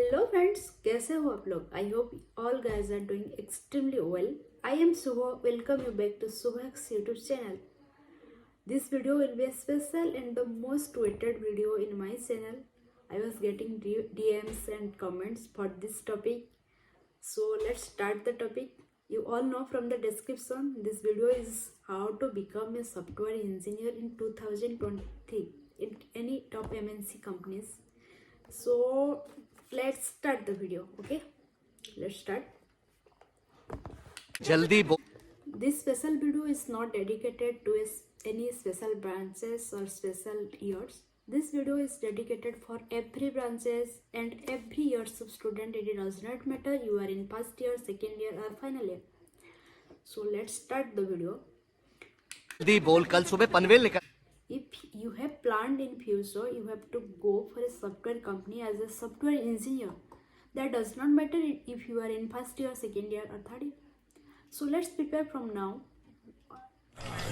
Hello friends, कैसे हो आप लोग? I hope all guys are doing extremely well. I am Subha. Welcome you back to Subha's YouTube channel. This video will be a special and the most waited video in my channel. I was getting DMs and comments for this topic. So let's start the topic. You all know from the description, this video is how to become a software engineer in 2020 in any top MNC companies. So let's start the video. Okay, let's start. जल्दी बोल. This special video is not dedicated to any special branches or special years. This video is dedicated for every branches and every years of student. It does not matter you are in first year, second year or final year. So let's start the video. जल्दी बोल. कल सुबह पनवेल निकल. If you have planned in future, you have to go for a software company as a software engineer. That does not matter if you are in first year, second year or third year. So let's prepare from now.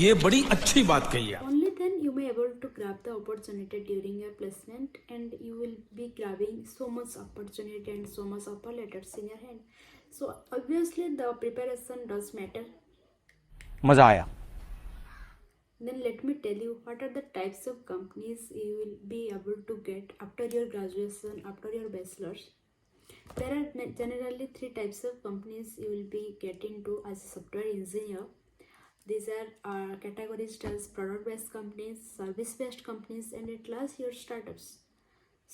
ये बड़ी अच्छी बात कही है. Only then you may able to grab the opportunity during your placement, and you will be grabbing so much opportunity and so much offer letters in your hand. So obviously the preparation does matter. मजा आया. Then let me tell you what are the types of companies you will be able to get after your graduation, after your bachelor's. There are generally three types of companies you will be getting to as a software engineer. These are categorized as product-based companies, service-based companies, and at last your startups.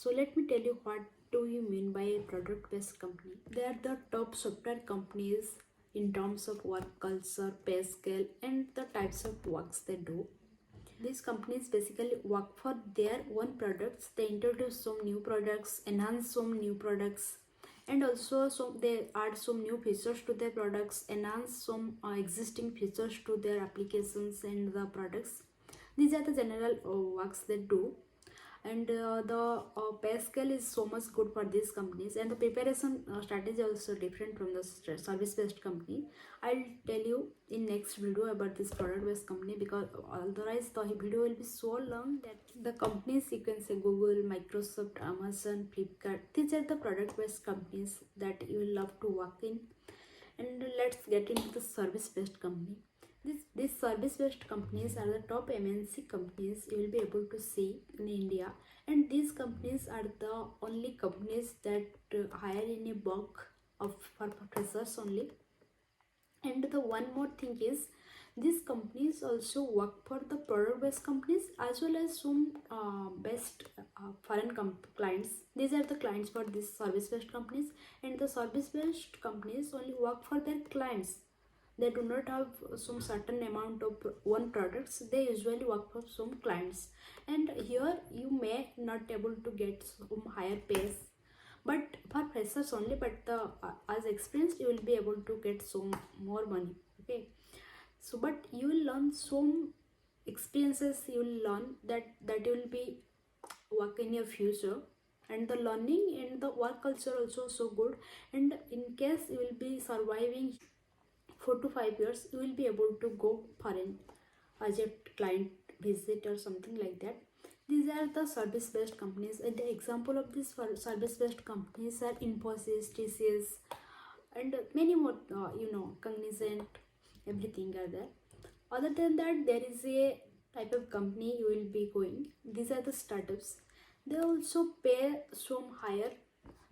So let me tell you what do you mean by a product-based company. They are the top software companies in terms of work culture, pay scale, and the types of works they do. These companies basically work for their own products. They introduce some new products, enhance some new products, and also they add some new features to their products, enhance some existing features to their applications and the products. These are the general works they do, and the pay scale is so much good for these companies, and the preparation strategy also different from the service based company. I'll tell you in next video about this product based company, because otherwise the video will be so long. That the companies, you can say Google, Microsoft, Amazon, Flipkart, these are the product based companies that you will love to work in. And let's get into the service based company. These service-based companies are the top MNC companies you will be able to see in India, and these companies are the only companies that hire in a bulk for freshers only. And the one more thing is, these companies also work for the product-based companies as well as some best foreign clients. These are the clients for these service-based companies, and the service-based companies only work for their clients. They do not have some certain amount of one products. They usually work for some clients, and here you may not able to get some higher pays, but for freshers only. But as experienced, you will be able to get some more money. Okay, so but you will learn some experiences. You will learn that you will be work in your future, and the learning and the work culture also so good. And in case you will be surviving 4 to 5 years, you will be able to go foreign as a client visit or something like that. These are the service based companies, and the example of these service based companies are Infosys, TCS, and many more. Cognizant, everything are there. Other than that, there is a type of company you will be going. These are the startups. They also pay some higher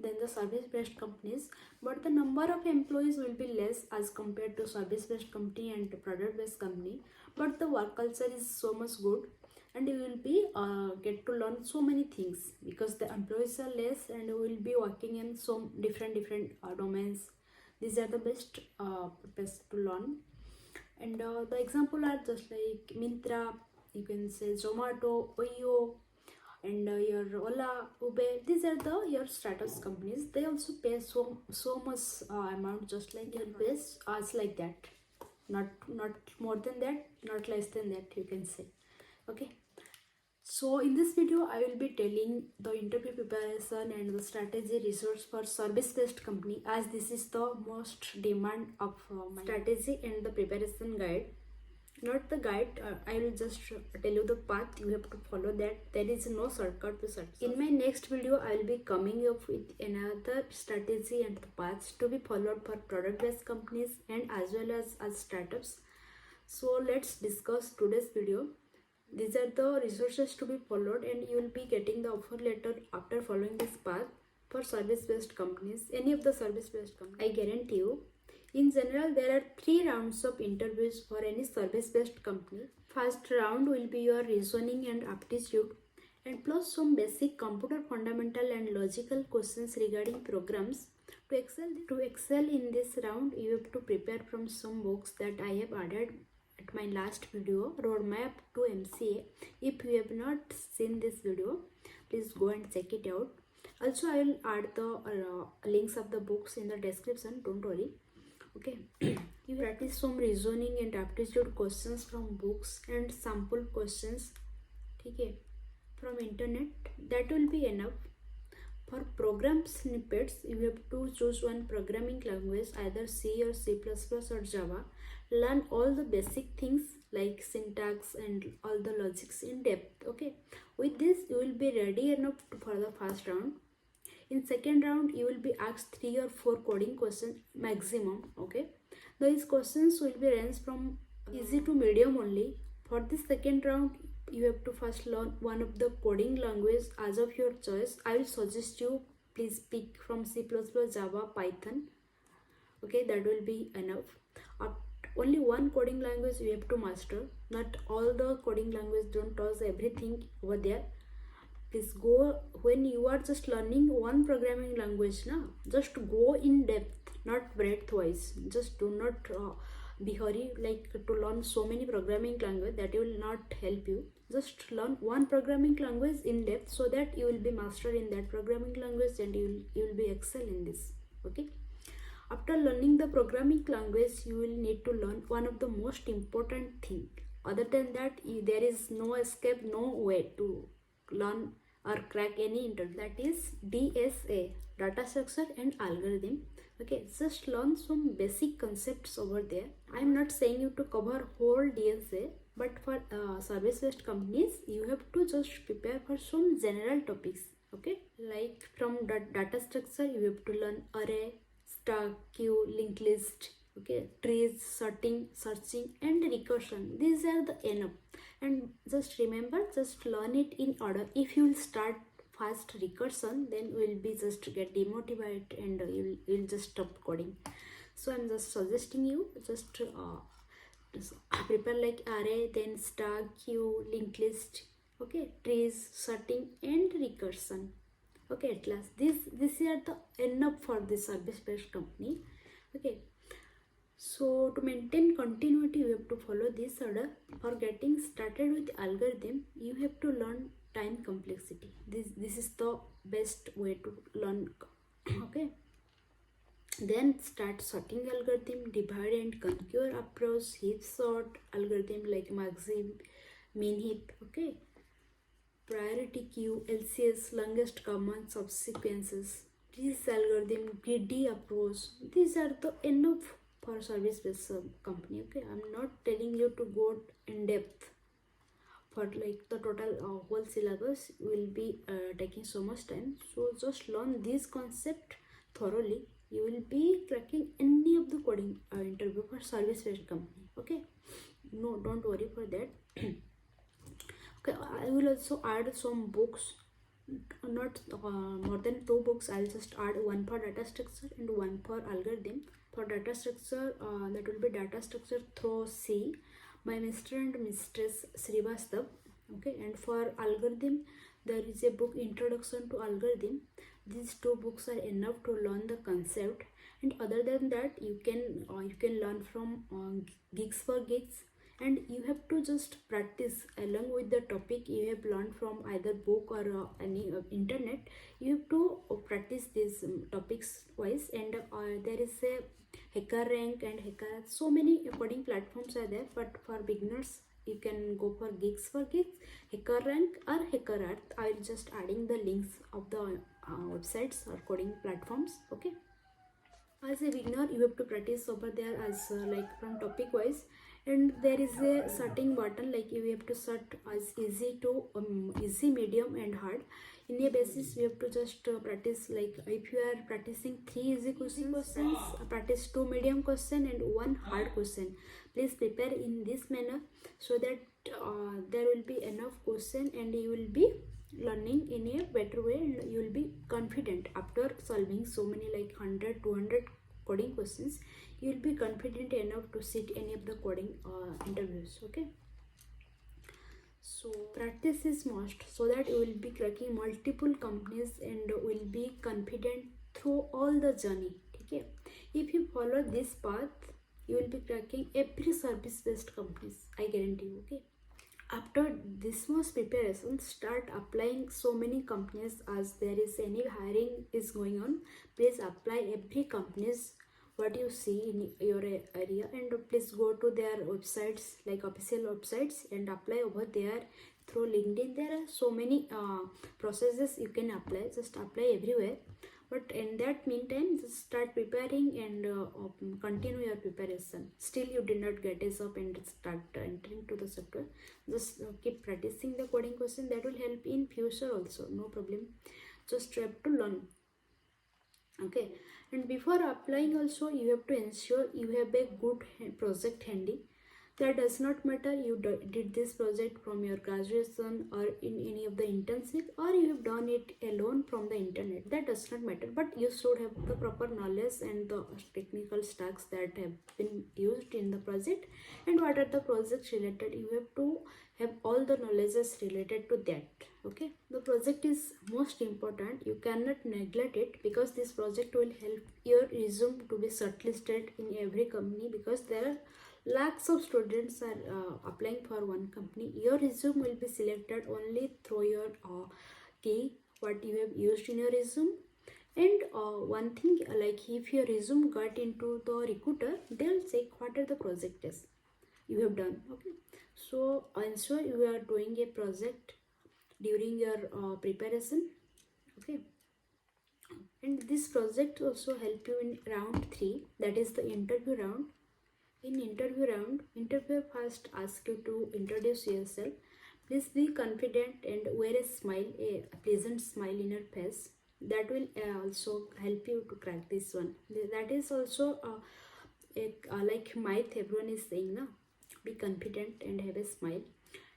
than the service based companies, but the number of employees will be less as compared to service based company and product based company. But the work culture is so much good, and you will be get to learn so many things because the employees are less, and you will be working in some different domains. These are the best to learn. And the example are just like Mintra, you can say Zomato, Oyo, and your Ola, Uber. These are your startups companies. They also pay so much amount, just like your base as like that. Not more than that, not less than that, you can say. Okay. So in this video, I will be telling the interview preparation and the strategy resource for service-based company, as this is the most demand of my strategy and the preparation guide. not the guide. I will just tell you the path you have to follow. That there is no shortcut to success. In my next video, I will be coming up with another strategy and the paths to be followed for product-based companies and as well as startups. So let's discuss today's video. These are the resources to be followed, and you will be getting the offer letter after following this path for service-based companies. Any of the service-based companies, I guarantee you. In general, there are 3 rounds of interviews for any service-based company. First round will be your reasoning and aptitude, and plus some basic computer fundamental and logical questions regarding programs. To excel in this round, you have to prepare from some books that I have added at my last video, Roadmap to MCA. If you have not seen this video, please go and check it out. Also, I will add the links of the books in the description, don't worry. Okay, you practice some reasoning and aptitude questions from books and sample questions, okay, from internet. That will be enough. For program snippets, you have to choose one programming language, either C or C++ or Java. Learn all the basic things like syntax and all the logics in depth. Okay, with this you will be ready enough for the first round. In second round, you will be asked 3 or 4 coding questions maximum. Okay, these questions will be ranged from easy to medium only. For this second round, you have to first learn one of the coding language as of your choice. I will suggest you please pick from C++, Java, Python. Okay, that will be enough. Only one coding language you have to master. Not all the coding language, don't toss everything over there. Please go, when you are just learning one programming language, just go in depth, not breadth wise. Just do not be hurry like to learn so many programming language. That will not help you. Just learn one programming language in depth so that you will be master in that programming language and you will be excel in this. Okay, after learning the programming language, you will need to learn one of the most important thing. Other than that, there is no escape, no way to learn or crack any interview. That is DSA, data structure and algorithm. Okay, just learn some basic concepts over there. I am not saying you to cover whole DSA, but for service-based companies, you have to just prepare for some general topics. Okay, like from data structure, you have to learn array, stack, queue, linked list, okay, trees, searching and recursion. These are the enough. And just remember, just learn it in order. If you will start fast recursion, then you will be just get demotivated and you will just stop coding. So I'm just suggesting you just prepare like array, then stack, queue, linked list, okay, trees, sorting and recursion. Okay, at last this are the enough for this service-based company. Okay, so to maintain continuity, you have to follow this order. For getting started with algorithm, you have to learn time complexity. This is the best way to learn. Okay, then start sorting algorithm, divide and conquer approach, heap sort algorithm like maxim, min heap. Okay, priority queue, LCS, longest common subsequences, trees algorithm, greedy approach. These are the enough for service-based company. Okay, I'm not telling you to go in depth for like the total whole syllabus will be taking so much time. So just learn this concept thoroughly. You will be cracking any of the coding interview for service-based company. Okay, no, don't worry for that. Okay, I will also add some books, not more than 2 books. I'll just add one for data structure and one for algorithm. For data structure, that will be data structure through C by Mr. and Mistress Srivastav. Okay, and for algorithm, there is a book, Introduction to Algorithm. These 2 books are enough to learn the concept, and other than that, you can learn from Geeks for Geeks, and you have to just practice along with the topic you have learned from either book or any internet. You have to practice these topics wise, and there is a HackerRank and Hacker. So many coding platforms are there, but for beginners, you can go for Geeks for Geeks, HackerRank or HackerEarth. I will just adding the links of the websites or coding platforms. Okay, as a beginner, you have to practice over there as like from topic wise, and there is a setting button, like you have to set as easy to easy, medium and hard. In a basis we have to just practice, like if you are practicing 3 easy questions, practice 2 medium question and 1 hard question. Please prepare in this manner so that there will be enough question and you will be learning in a better way, and you will be confident after solving so many like 100 200 coding questions. You will be confident enough to sit any of the coding interviews. Okay, so practice is must so that you will be cracking multiple companies and will be confident through all the journey. Okay, if you follow this path you will be cracking every service based companies, I guarantee you. Okay, after this much preparation, start applying so many companies as there is any hiring is going on. Please apply every companies what you see in your area, and please go to their websites, like official websites, and apply over there through LinkedIn. There are so many processes you can apply, just apply everywhere. But in that meantime, just start preparing and continue your preparation. Still you did not get a job and start entering to the sector, just keep practicing the coding question. That will help in future also, no problem. Just have to learn. Okay, and before applying also you have to ensure you have a good project handy. That does not matter you did this project from your graduation or in any of the internship, or you have done it alone from the internet. That does not matter, but you should have the proper knowledge and the technical stacks that have been used in the project, and what are the projects related. You have to have all the knowledges related to that. Okay, the project is most important, you cannot neglect it, because this project will help your resume to be shortlisted in every company, because there are lakhs of students are applying for one company. Your resume will be selected only through your key what you have used in your resume. And one thing, like if your resume got into the recruiter, they'll check what are the projects you have done. Okay, so ensure you are doing a project during your preparation. Okay, and this project also help you in round 3, that is the interview round. In interview round, interviewer first asks you to introduce yourself. Please be confident and wear a smile, a pleasant smile in your face. That will also help you to crack this one. That is also like myth everyone is saying, na? Be confident and have a smile.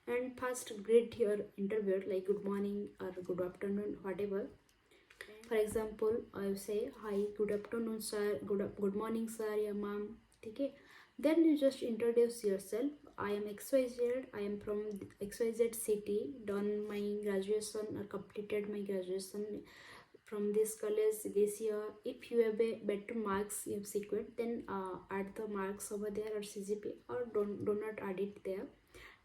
And first greet your interviewer, like good morning or good afternoon, whatever. For example, I say hi, good afternoon sir, good morning sir, yeah ma'am. Okay, then you just introduce yourself. I am XYZ, I am from XYZ city, done my graduation or completed my graduation from this college this year. If you have a better marks you have secured, then add the marks over there, or CGP, or do not add it there,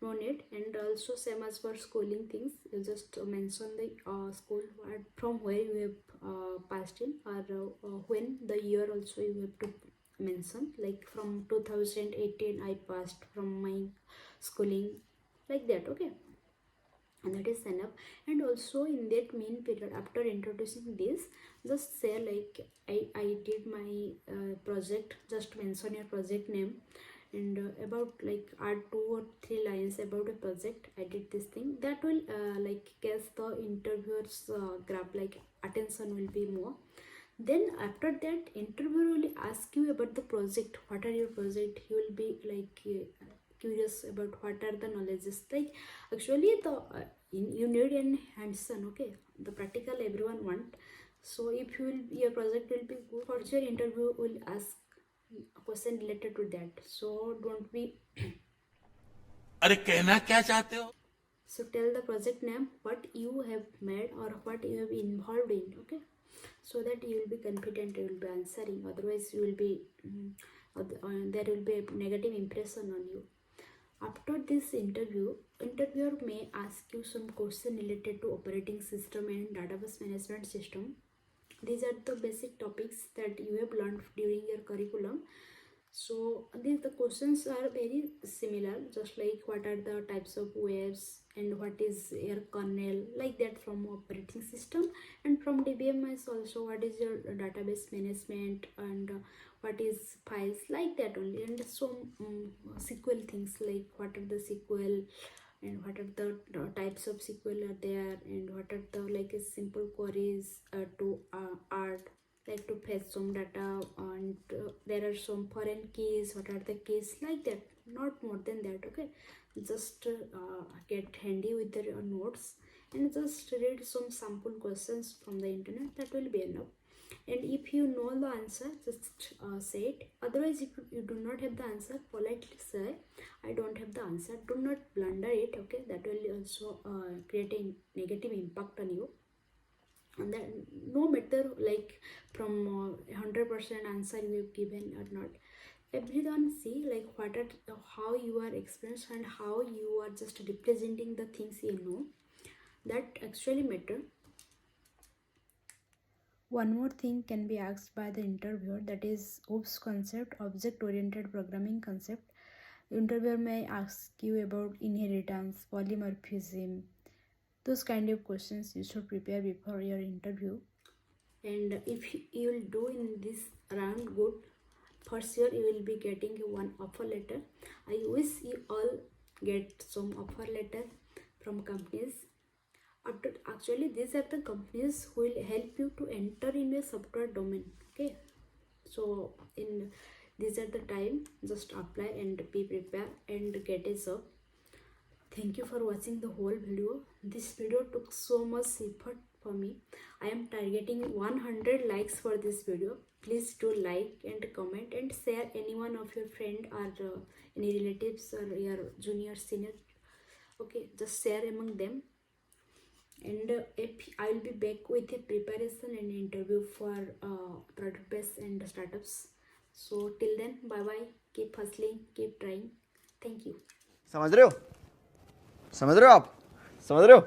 no need. And also same as for schooling things, you just mention the school from where you have passed in, or when the year also you have to mention, like from 2018 I passed from my schooling, like that. Okay, and that is enough. And also in that mean period, after introducing this, just say like I did my project, just mention your project name, and about like add 2 or 3 lines about a project. I did this thing. That will like catch the interviewers grab, like attention will be more. Then after that, interviewer will ask you about the project. What are your project? You will be like curious about what are the knowledges. Like actually the you need an hands-on. Okay, the practical everyone want. So if you will, your project will be good. For sure, interview will ask a question related to that. So don't be. अरे कहना क्या चाहते हो? So tell the project name, what you have made or what you have involved in. Okay, so that you will be confident, you will be answering. Otherwise you will be there will be a negative impression on you. After this interview, interviewer may ask you some question related to operating system and database management system. These are the basic topics that you have learned during your curriculum. So these the questions are very similar, just like what are the types of waves and what is your kernel, like that from operating system, and from DBMS also what is your database management and what is files, like that only, and some SQL things like what are the SQL and what are the types of SQL are there, and what are the like simple queries to add, like to fetch some data, and there are some foreign keys, what are the keys, like that, not more than that. Okay, just get handy with the notes and just read some sample questions from the internet, that will be enough. And if you know the answer, just say it. Otherwise, if you do not have the answer, politely say I don't have the answer. Do not blunder it. Okay, that will also create a negative impact on you. And then no matter like from 100% answer you have given or not, everyone see like what are how you are experienced and how you are just representing the things you know, that actually matter. One more thing can be asked by the interviewer, that is OOPS concept, object oriented programming concept. The interviewer may ask you about inheritance, polymorphism, those kind of questions you should prepare before your interview. And if you will do in this round good, for sure you will be getting one offer letter. I wish you all get some offer letter from companies. After actually these are the companies who will help you to enter in a software domain. Okay, so in these are the time, just apply and be prepared and get a job. Thank you for watching the whole video. This video took so much effort for me. I am targeting 100 likes for this video. Please do like and comment and share any one of your friend or any relatives or your junior senior. Okay, just share among them. And if I will be back with a preparation and interview for product based and startups. So till then, bye bye. Keep hustling, keep trying. Thank you. समझ रहे हो? समझ रहे हो आप? समझ रहे हो?